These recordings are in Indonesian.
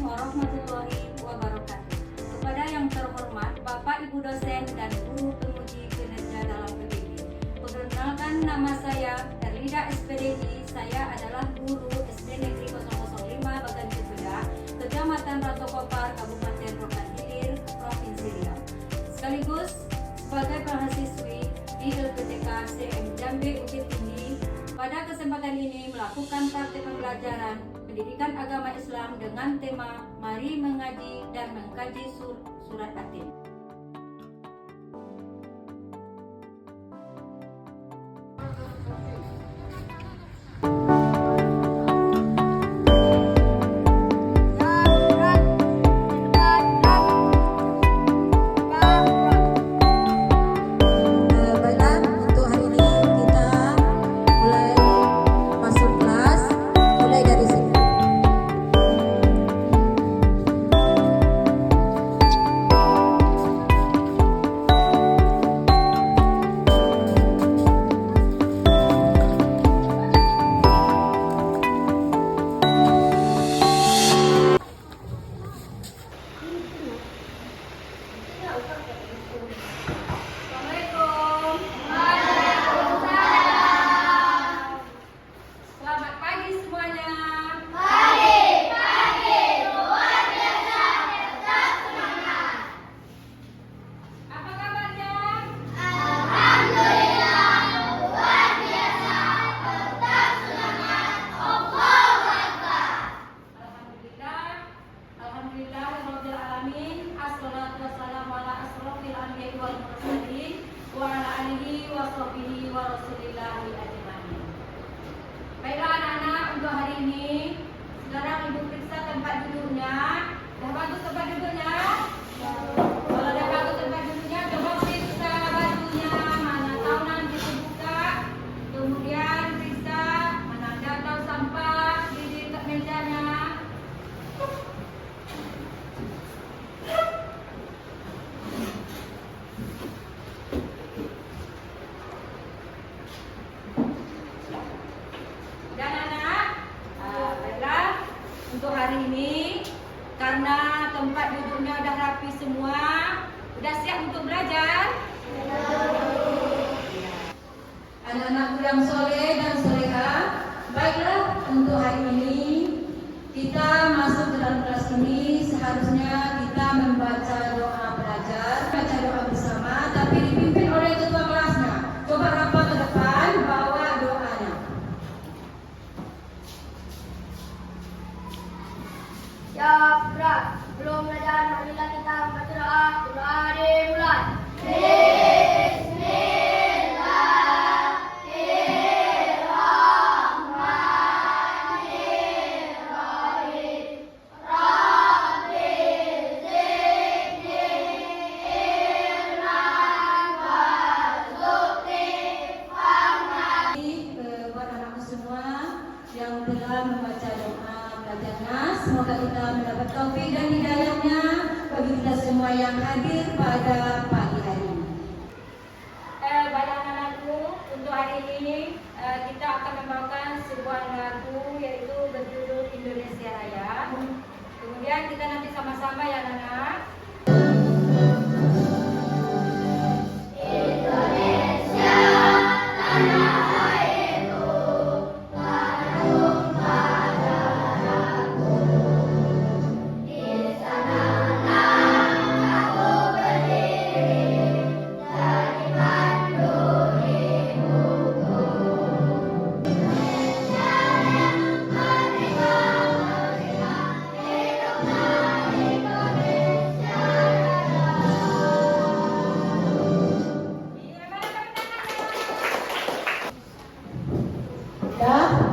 warahmatullahi wabarakatuh. Kepada yang terhormat Bapak Ibu dosen dan guru penguji kinerja dalam PBG. Perkenalkan, nama saya Erlida SPDI. Saya adalah guru SD Negeri 005 Bagan Cipeda, Kecamatan Ratu Kopar, Kabupaten Rokan Hilir, Provinsi Riau. Sekaligus sebagai mahasiswi di LPTK CM Jambe Bukit Tinggi. Pada kesempatan ini melakukan praktik pembelajaran pendidikan agama Islam dengan tema Mari Mengaji dan Mengkaji Surat Atin. Baiklah anak-anak, untuk hari ini sekarang ibu periksa tempat duduknya. Dah bagus tempat duduknya? Kalau dah bagus tempat duduknya, coba periksa bajunya. Mana tahu nanti terbuka. Kemudian periksa mana ada tahu sampah di dekat mejanya. Untuk hari ini, karena tempat duduknya udah rapi semua, udah siap untuk belajar? Anak-anak yang soleh dan soleha, baiklah untuk hari ini kita masuk ke dalam kelas ini. Seharusnya kita membaca doa belajar, baca doa bersama, tapi dipimpin oleh ketua kelasnya. Coba rapat ke depan, bawa doanya. Ya, berat. Belum belajar, marilah kita membaca doa. Doa dimulai. Bismillahirrahmanirrahim. Rabbi zidni ilman warzuqni fahman. Buat anak semua yang telah membaca doa belajarnya, semoga kita mendapat taufik dan hidayahnya bagi kita semua yang hadir pada pagi hari ini. Baik anak-anakku, untuk hari ini kita akan membawakan sebuah lagu yaitu berjudul Indonesia Raya. Kemudian kita nanti sama-sama ya anak-anak.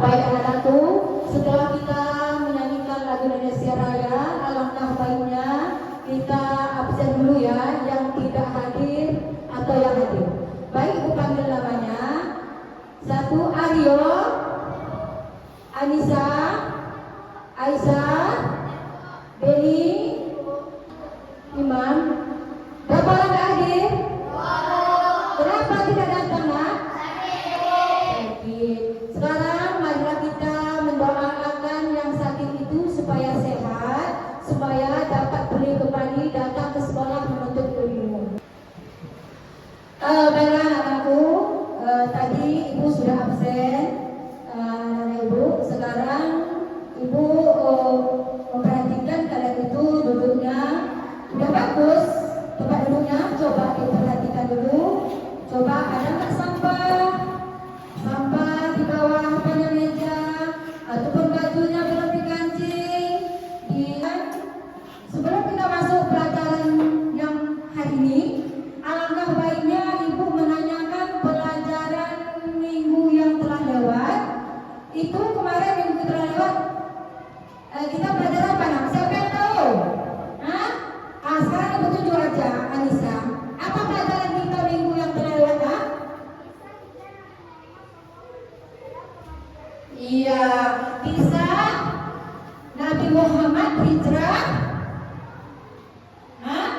Baik anak-anakku, setelah kita menyanyikan lagu Indonesia Raya, alangkah baiknya kita absen dulu ya, yang tidak hadir atau yang hadir. Baik, Ibu panggil namanya. 1, Aryo, Anissa, Aisyah, Beni, Imam. Berapa orang tidak hadir? Kenapa tidak datang, Nak? Sakit. Sekarang marilah kita mendoakan yang sakit itu supaya sehat. Ibu. Sekarang Ibu memperhatikan kalian itu duduknya udah bagus. Tempat duduknya coba diperhatikan dulu. Coba ada nggak sampah? Sampah di bawah meja ataupun bajunya belum dikancing. Sebelum kita masuk pelajaran yang hari ini, alangkah baiknya Ibu menanyakan pelajaran minggu yang telah lewat. Itu kemarin minggu telah lewat kita belajar apa nak? Siapa yang tahu? Hah? Sekarang Ibu tunjuk aja, Anissa. Apa pelajaran kita minggu yang telah lewat? Nak? Iya, kisah Nabi Muhammad hijrah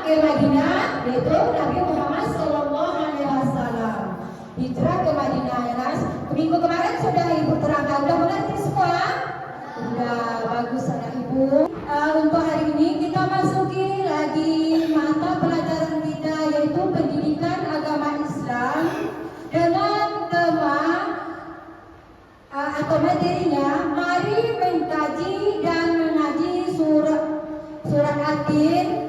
ke Madinah, yaitu Nabi Muhammad Sallallahu Alaihi Wasallam hijrah ke Madinah. Ya, Nas. Minggu kemarin sudah Ibu terangkan, udah mengerti semua? Udah bagus anak Ibu. Untuk hari ini kita masuki lagi mata pelajaran kita, yaitu pendidikan agama Islam dengan tema atau materinya, mari mengkaji dan mengaji surat At-Tin.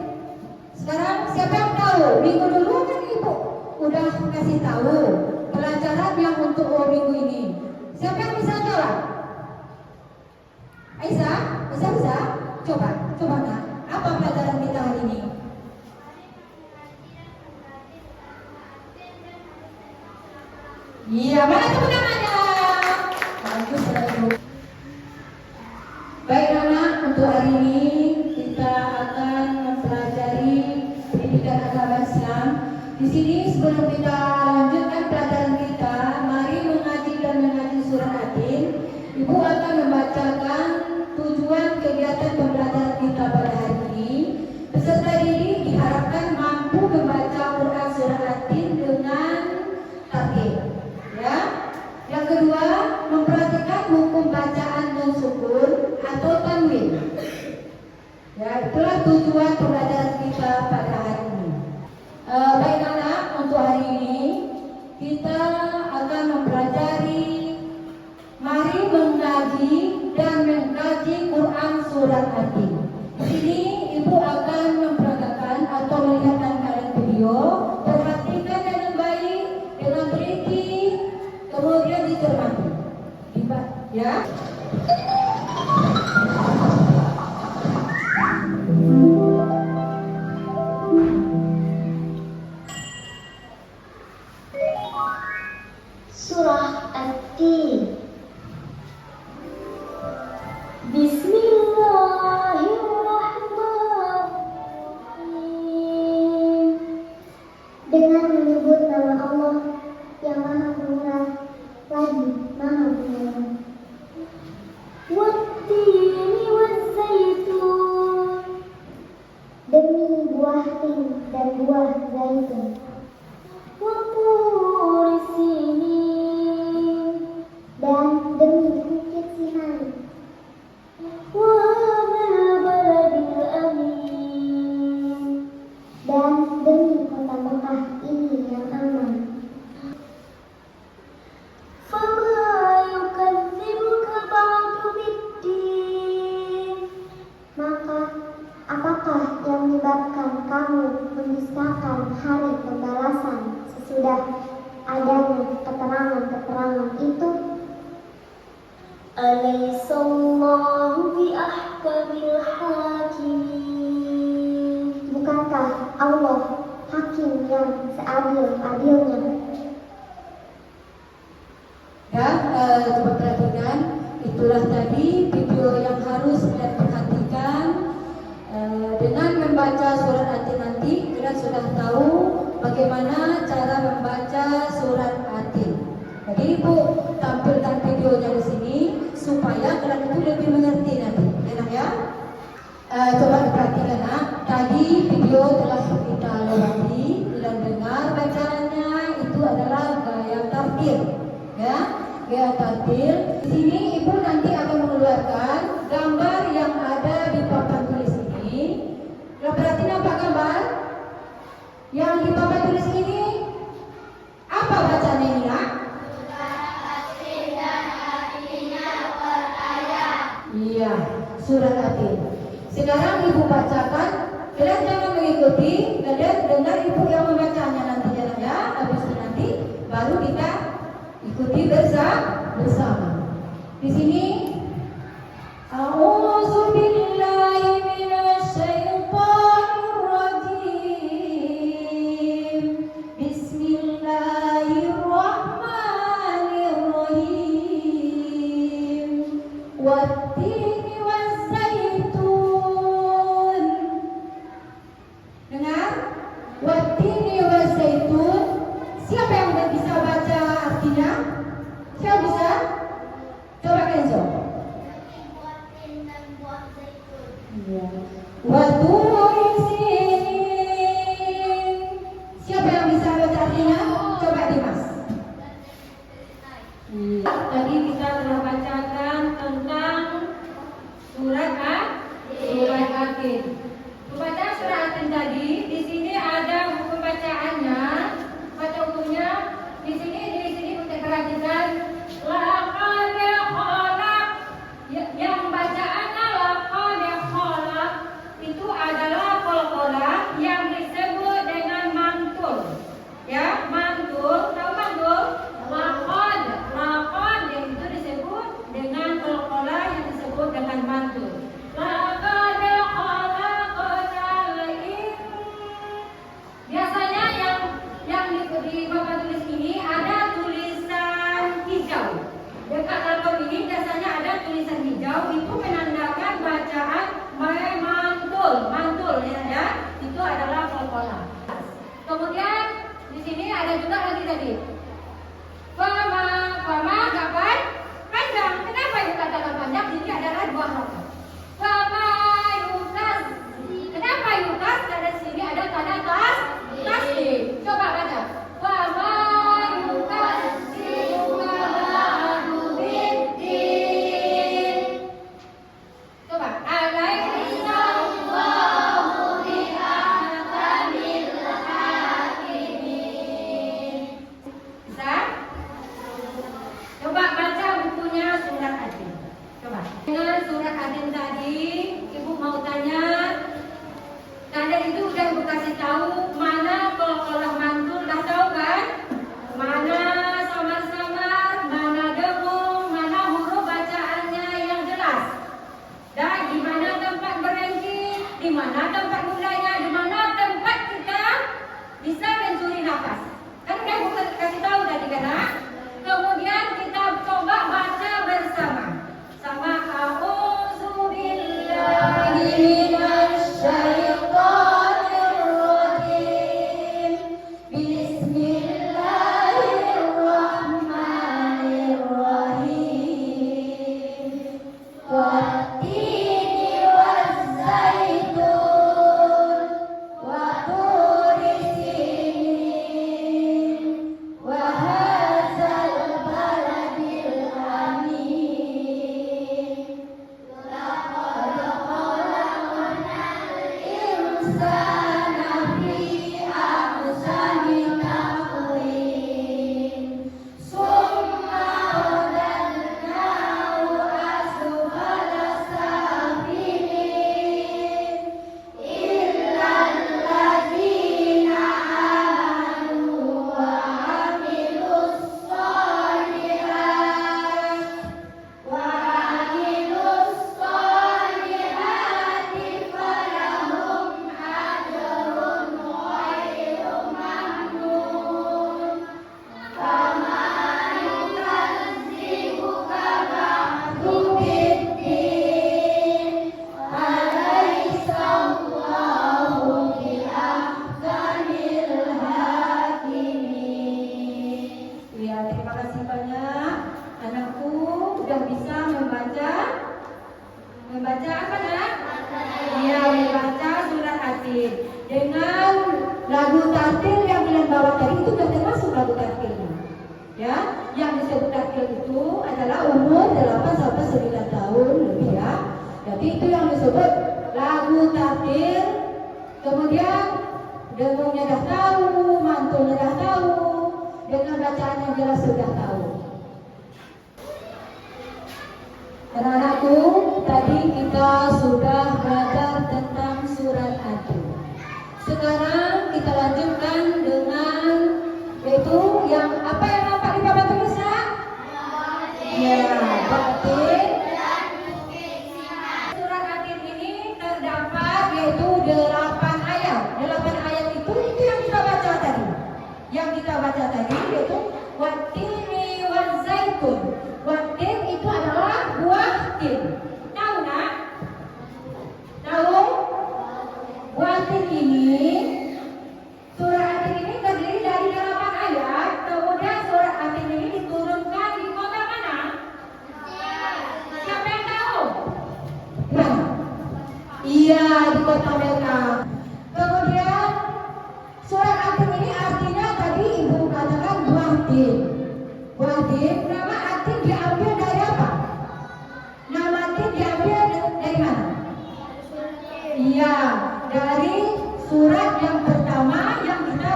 Sekarang siapa yang tahu? Minggu dulu kan Ibu udah kasih tahu pelajaran yang untuk minggu ini. Siapa yang bisa jawab? Aisyah, bisa? Coba nak. Apa pelajaran kita hari ini? Iya, mana tepuk tangannya? Bagus Ibu. Baik anak, untuk hari ini kita akan mempelajari pendidikan agama Islam. Di sini sebelum kita lanjutkan pelajaran kita, mari mengaji dan mengaji surat At-Tin. Ibu akan membacakan tujuan kegiatan pembelajaran kita pada hari ini. Peserta didik diharapkan mampu membaca Quran surat At-Tin dengan tartil. Ya. Yang kedua, memperhatikan hukum bacaan dan sukun atau tanwin. Ya, itulah tujuan pembelajaran kita pada hari ini. Baik anak, untuk hari ini kita akan mempelajari mari mengaji dan mengkaji Quran surat At-Tin. Di sini Ibu akan memperagakan atau melihatkan kalian video, perhatikan dengan baik, dengan teliti, kemudian dicermati. Ya. Surah At-Tin. Bismillahirrahmanirrahim. Dengan menyebut nama Allah yang Maha Pemurah lagi Maha Penyayang. Wat-tini waz-zaitun. Demi buah tin dan buah zaitun. Wa-turi sinin. Dan demi bukit Sinai. Wa-hadzal baladil amin. Dan demi kota Mekah ini yang aman. Fama yukadzibuka ba'du biddin. Maka apakah yang menyebabkan kamu mendustakan hari pembalasan sesudah adanya keterangan-keterangan itu? Alaysallahu biahkamil hakimin. Bukankah Allah hakim yang seadil-adilnya? Ya, coba perhatikan. Itulah tadi video yang harus kalian perhatikan. Dengan membaca surat At-Tin nanti kalian sudah tahu bagaimana cara membaca surat At-Tin. Jadi Ibu tampilkan videonya di sini supaya kalian itu lebih mengerti nanti, enak ya? Coba diperhatikan nak. Tadi video telah kita lewati dan dengar bacaannya itu adalah gaya tartil, ya, gaya tartil. Di sini Ibu nanti akan mengeluarkan gambar yang ada di papan tulis ini. Kalau perhatiin apa gambar yang di papan tulis ini? Apa bacanya ini nak? Dan artinya Iya, surat Atin. Sekarang ibu bacakan, kalian jangan mengikuti, kalian dengar ibu yang membacanya nanti ya. Habis itu nanti baru kita ikuti bersama. Di sini A'udzu billahi minasy syaithanir rajim. Bismillahirrahmanirrahim. Wattini wazzaitun. Dengar? Wattini wazzaitun. Siapa yang bisa baca artinya? Siapa bisa? Coba Kenzo. Iya. Waturi sinin. Siapa yang bisa baca artinya? Coba Dimas. Iya. Tadi kita telah bacakan tentang surat Atin. Membaca surat Atin tadi, di sini ada hukum bacaannya. Baca hukumnya di sini untuk perhatikan. Laqad khalaq. Yang bacaannya laqad khalaq itu adalah qalqalah yang disebut dengan mantul. Ya, mantul. Tahu mantul? Laqad yang itu disebut dengan qalqalah yang disebut dengan mantul. Laqad khalaqal biasanya yang di papan tulis ini ada tulisan hijau. Dekat laptop ini biasanya ada tulisan hijau, itu menandakan bacaan mantul ya. Itu adalah qalqalah. Kemudian di sini ada juga lagi tadi. Fama kapan? Panjang. Kenapa dikatakan panjang? Ini adalah dua harokat. Fama yukas. Kenapa yukas? Karena di sini ada tanda tasdid. Coba baca. Fama yukas. Coba. Bisa? Coba baca bukunya surat Atin. Coba. Dengan surat Atin tadi, ibu mau tanya. Tanda itu udah ibu kasih tahu mana qalqalah mantul, udah tahu kan? Mana samar-samar, mana dengung, mana huruf bacaannya yang jelas. Dan di mana tempat berhenti, di mana tempat mulanya, di mana tempat kita bisa mencuri nafas. Kan udah ibu kasih tahu tadi kan? Kemudian kita coba baca bersama. Sama a'udzu billahi minasy syaithanir rajim. Bismillahirrahmanirrahim. Wattini wazzaitun. Waturi sinin. Wa hadzal baladil amin. Laqad khalaqnal insana fi ahsani taqwim. Summa radadnahu asfala safilin. Illal ladzina amanu wa amilus solihati falahum ajrun ghairu mamnun. Kama yukadzibuka ba'du biddin. Alaysa Allahu biahkamil hakimin. Ya, terima kasih banyak. Anakku udah bisa membaca apa nak? Iya, membaca surat Atin dengan lagu tartil yang kalian bawa tadi itu sudah termasuk lagu tartilnya. Ya, yang disebut tartil itu adalah umur 8 sampai 9 tahun lebih ya. Jadi itu yang disebut lagu tartil. Kemudian dengungnya dah tahu, mantulnya dah tahu, dengan bacaan yang jelas sudah tahu. Anak-anakku, tadi kita sudah belajar tentang surat At-Tur. Sekarang kita lanjutkan dengan yaitu yang apa yang nampak di papan tulisan? Ya, batin. Surat At-Tur ini terdapat yaitu 8 ayat. 8 ayat itu yang kita baca tadi. Yang kita baca tadi yaitu Wat-tini waz-zaitun. Wat-tin itu adalah buah tin. Tahu nak? Tahu? Wat-tin ini, surat At-Tur ini terdiri dari 8 ayat. Kemudian surat At-Tur ini diturunkan di kota mana? Siapa yang tahu? Ya. Iya, di kota Mekah. Kemudian surat At-Tur ini artinya tadi ibu katakan buah tin. Buah tin, nama At-Tur diambil dari apa? Nama At-Tur diambil dari mana? Iya, dari surat yang pertama yang kita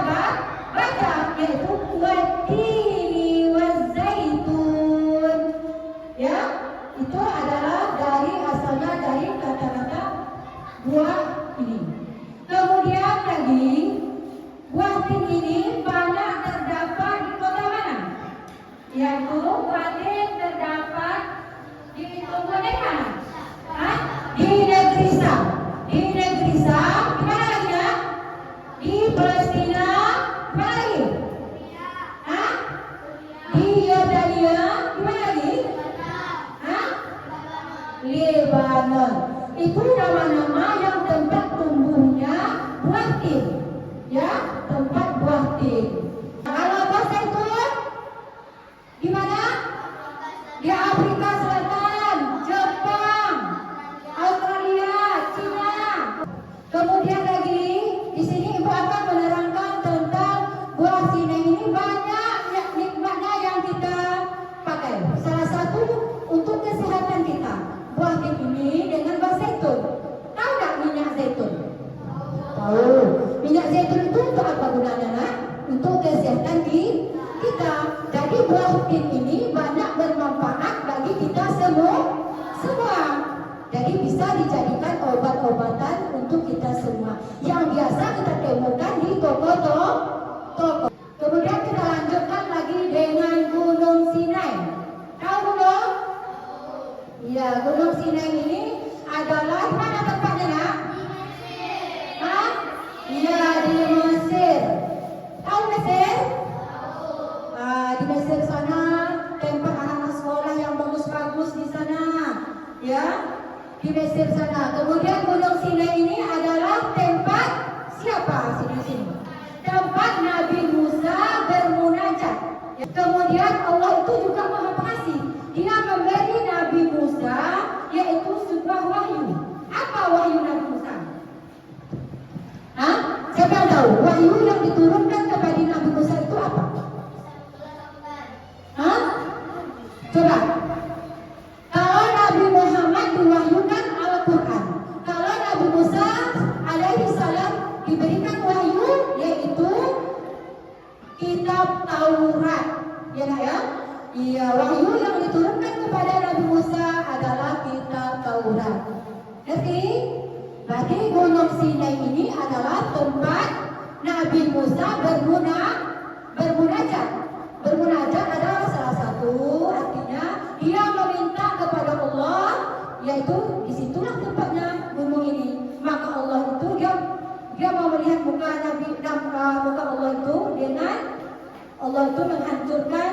baca yaitu Wat-tini waz-zaitun. Ya, itu adalah dari asalnya dari kata-kata buah ini. Kemudian lagi buah tin ini banyak terdapat di kota mana? Yaitu buah tin terdapat di kota mana? Hah? Di negeri Syam. Di negeri Syam, di mana lagi ya? Di Palestina, di mana lagi? Hah? Di Yordania, di mana lagi? Hah? Lebanon. Itu nama-nama yang tempat tumbuhnya buah tin. Ya, tempat buah tin. Kalau bahasa itu di mana? Di Afrika Selatan, Jepang, Australia, Cina. Kemudian lagi di sini ibu akan menerangkan tentang buah tin ini banyak nikmatnya yang kita pakai. Salah satu untuk kesehatan kita. Buah tin ini dengan buah zaitun. Tahu tak minyak zaitun? Tahu. Minyak zaitun itu untuk apa gunanya nak? Untuk kesehatan kita. Jadi buah tin ini banyak bermanfaat bagi kita semua. Jadi bisa dijadikan obat-obatan untuk kita semua. Yang biasa kita temukan di toko-toko. Kemudian kita lanjutkan lagi dengan Gunung Sinai. Tahu gunung? Iya, Gunung Sinai ini adalah mana tempatnya nak? Hah? Iya, di Mesir. Tahu Mesir? Di Mesir sana tempat anak-anak sekolah yang bagus-bagus di sana. Ya, di Mesir sana. Kemudian Gunung Sinai ini adalah tempat siapa sini? Tempat Nabi Musa bermunajat. Kemudian Allah itu juga Maha Pengasih. Dia memberi Nabi Musa yaitu sebuah wahyu. Apa wahyu Nabi Musa? Hah? Siapa yang tahu? Wahyu yang diturunkan kepada Nabi Musa itu apa? Hah? Coba. Kalau Nabi Muhammad diwahyukan Al-Quran, kalau Nabi Musa alaihi salam diberikan wahyu yaitu kitab Taurat. Ya nak ya? Iya, wahyu yang diturunkan kepada Nabi Musa adalah kitab Taurat. Ngerti? Berarti Gunung Sinai ini adalah tempat Nabi Musa bermunajat. Bermunajat adalah salah satu artinya dia meminta kepada Allah, yaitu disitulah tempatnya gunung ini. Maka Allah itu dia mau melihat muka Allah itu dengan Allah itu menghancurkan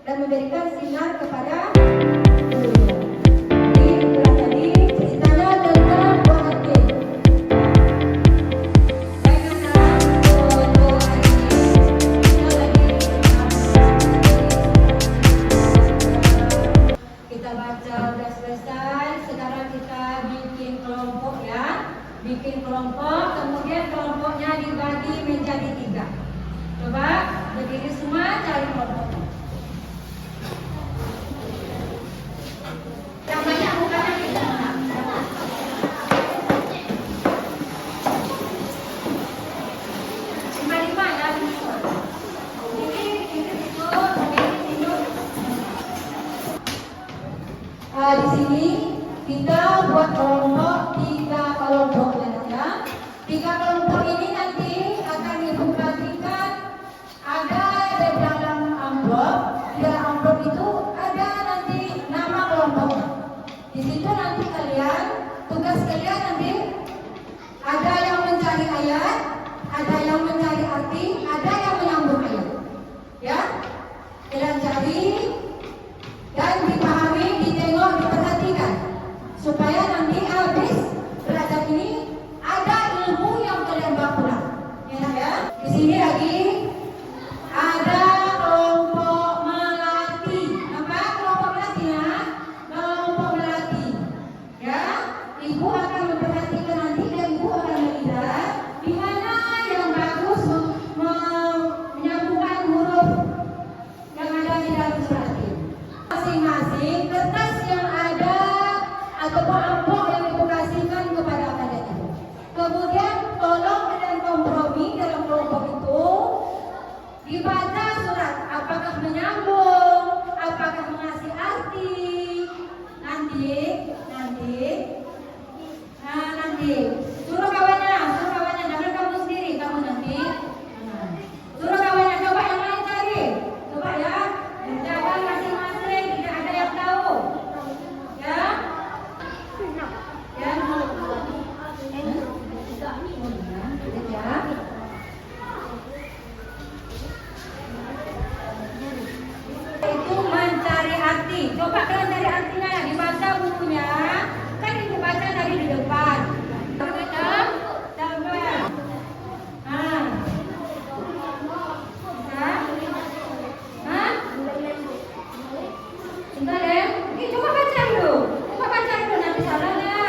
dan memberikan sinar kepada gunung. Jadi itulah tadi ceritanya tentang buah tin. Kita baca udah selesai. Sekarang kita bikin kelompok ya. Bikin kelompok, kemudian kelompoknya dibagi menjadi 3. Coba berdiri semua, cari kelompoknya. Yang banyak bukannya kita. Lima ya, di sini kita buat kelompok 3 kelompok ya. 3 kelompok ini nanti akan ibu bagikan ada di dalam amplop. Di dalam amplop itu ada nanti nama kelompoknya. Di situ nanti kalian tugas kalian nanti ada yang mencari ayat, ada yang mencari arti, ada yang menyambung ayat. Ya, kalian cari dan dipahami, ditengok, diperhatikan supaya nanti habis belajar ini ada ilmu yang kalian bawa pulang. Ya. Di sini lagi ada kelompok melati. Apa kelompok melatinya? Kelompok melati. Ya, ibu akan memperhatikan nanti dan ibu akan melihat di mana yang bagus menyambungkan huruf yang ada di dalam surat ini. Masing-masing kertas yang ada ataupun amplop yang ibu kasihkan kepada adik ibu. Kemudian tolong dengan kompromi dalam kelompok itu dibaca surat apakah menyambung, apakah mengasih arti. Nanti suruh kawannya jangan kamu sendiri, kamu nanti suruh kawannya, coba yang lain cari, coba ya, jangan masing-masing, tidak ada yang tahu ya. Itu mencari arti. Coba kalian cari artinya, dibaca bukunya. Kan ibu baca dari di depan. Sebentar ya. Ini coba baca dulu. Nanti salahnya.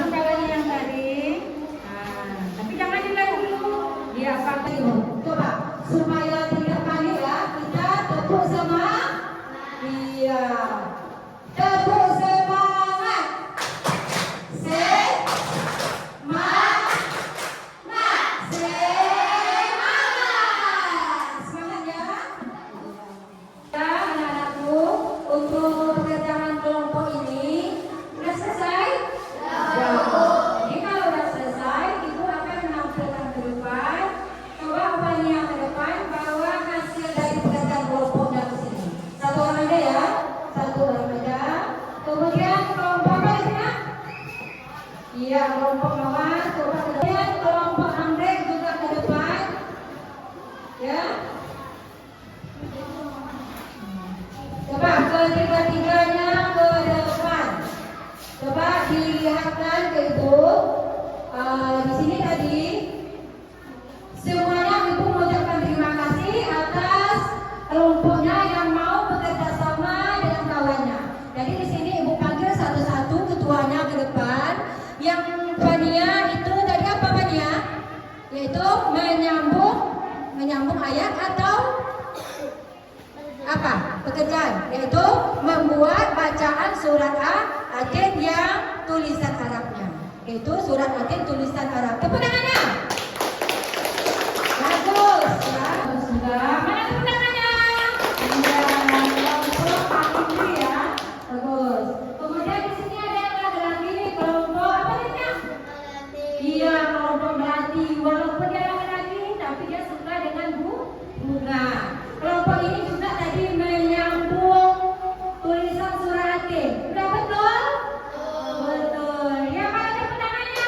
Kawannya yang tadi. Tapi jangan dilihat dulu. Dia pakai dulu. Coba supaya tidak panik ya, kita tepuk sama. Iya. Tepuk semangat. Semangat ya. Ya anak-anakku, untuk pekerjaan kelompok ini sudah selesai? Jadi kalau sudah selesai, ibu akan menampilkan ke depan. Coba upahnya yang ke depan, bawa hasil dari pekerjaan kelompoknya ke sini. Satu orang aja ya, satu orang aja. Kemudian kelompok apa ya? Iya, kelompok mawar. Coba kemudian kelompok anggrek juga ke depan. Ya. Coba ketiga-tiganya ke depan. Coba dilihatkan ke ibu. Di sini tadi semuanya ibu mengucapkan terima kasih atas kelompoknya yang mau bekerja sama dengan kawannya. Jadi di sini ibu panggil satu-satu ketuanya ke depan. Yang pania itu tadi apa pania? Yaitu menyambung ayat atau apa? Pekerjaan, yaitu membuat bacaan surat Al-Atin yang tulisan Arabnya. Yaitu surat Al-Atin tulisan Arab. Tepuk tangannya. Bagus. Ya, sudah. Mana tepuk tangannya? Kelompok Pak ya. Bagus. Kemudian di sini ada yang laki-laki, kelompok apa namanya? Iya, kelompok melati. Walaupun dia laki-laki, tapi dia suka dengan bunga. Kelompok ini juga tadi menyambung tulisan surat Al-Atin. Sudah betul? Betul. Ya, mana tepuk tangannya?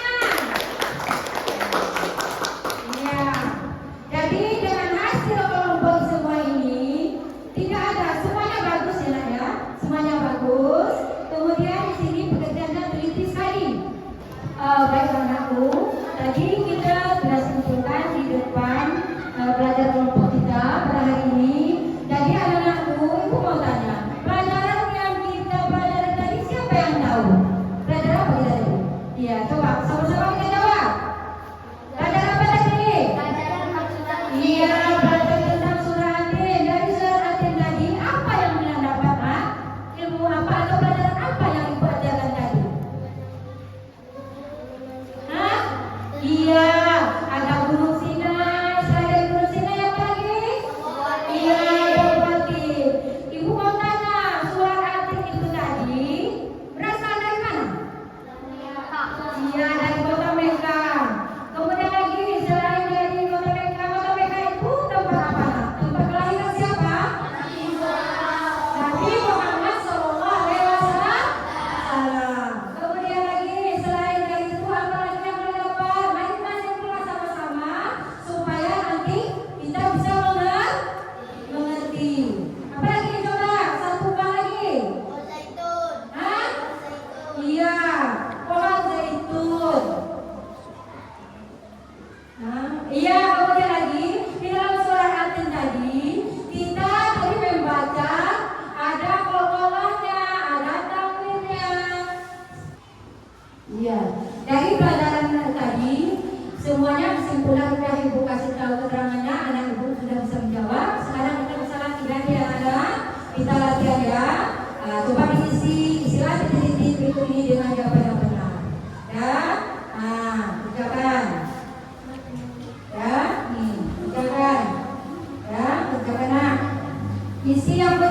berarti kita bisa mengerti. Apa lagi coba? Satu buah lagi. Pohon zaitun. Hah? Pohon zaitun. Iya, pohon zaitun. Iya, kemudian lagi di dalam surah Yasin tadi kita tadi membaca ada qalqalahnya, ada tanwinnya. Iya, dari pelajaran tadi semuanya kesimpulan sudah ibu kasih tahu keterangannya, anak ibu sudah bisa menjawab. Sekarang kita bisa latihan ya anak, kita latihan ya. Coba isilah titik-titik berikut ini dengan jawaban yang benar. Ya, ucapkan. Ya, nih, ucapkan. Ya, ucapkan. Isi yang benar.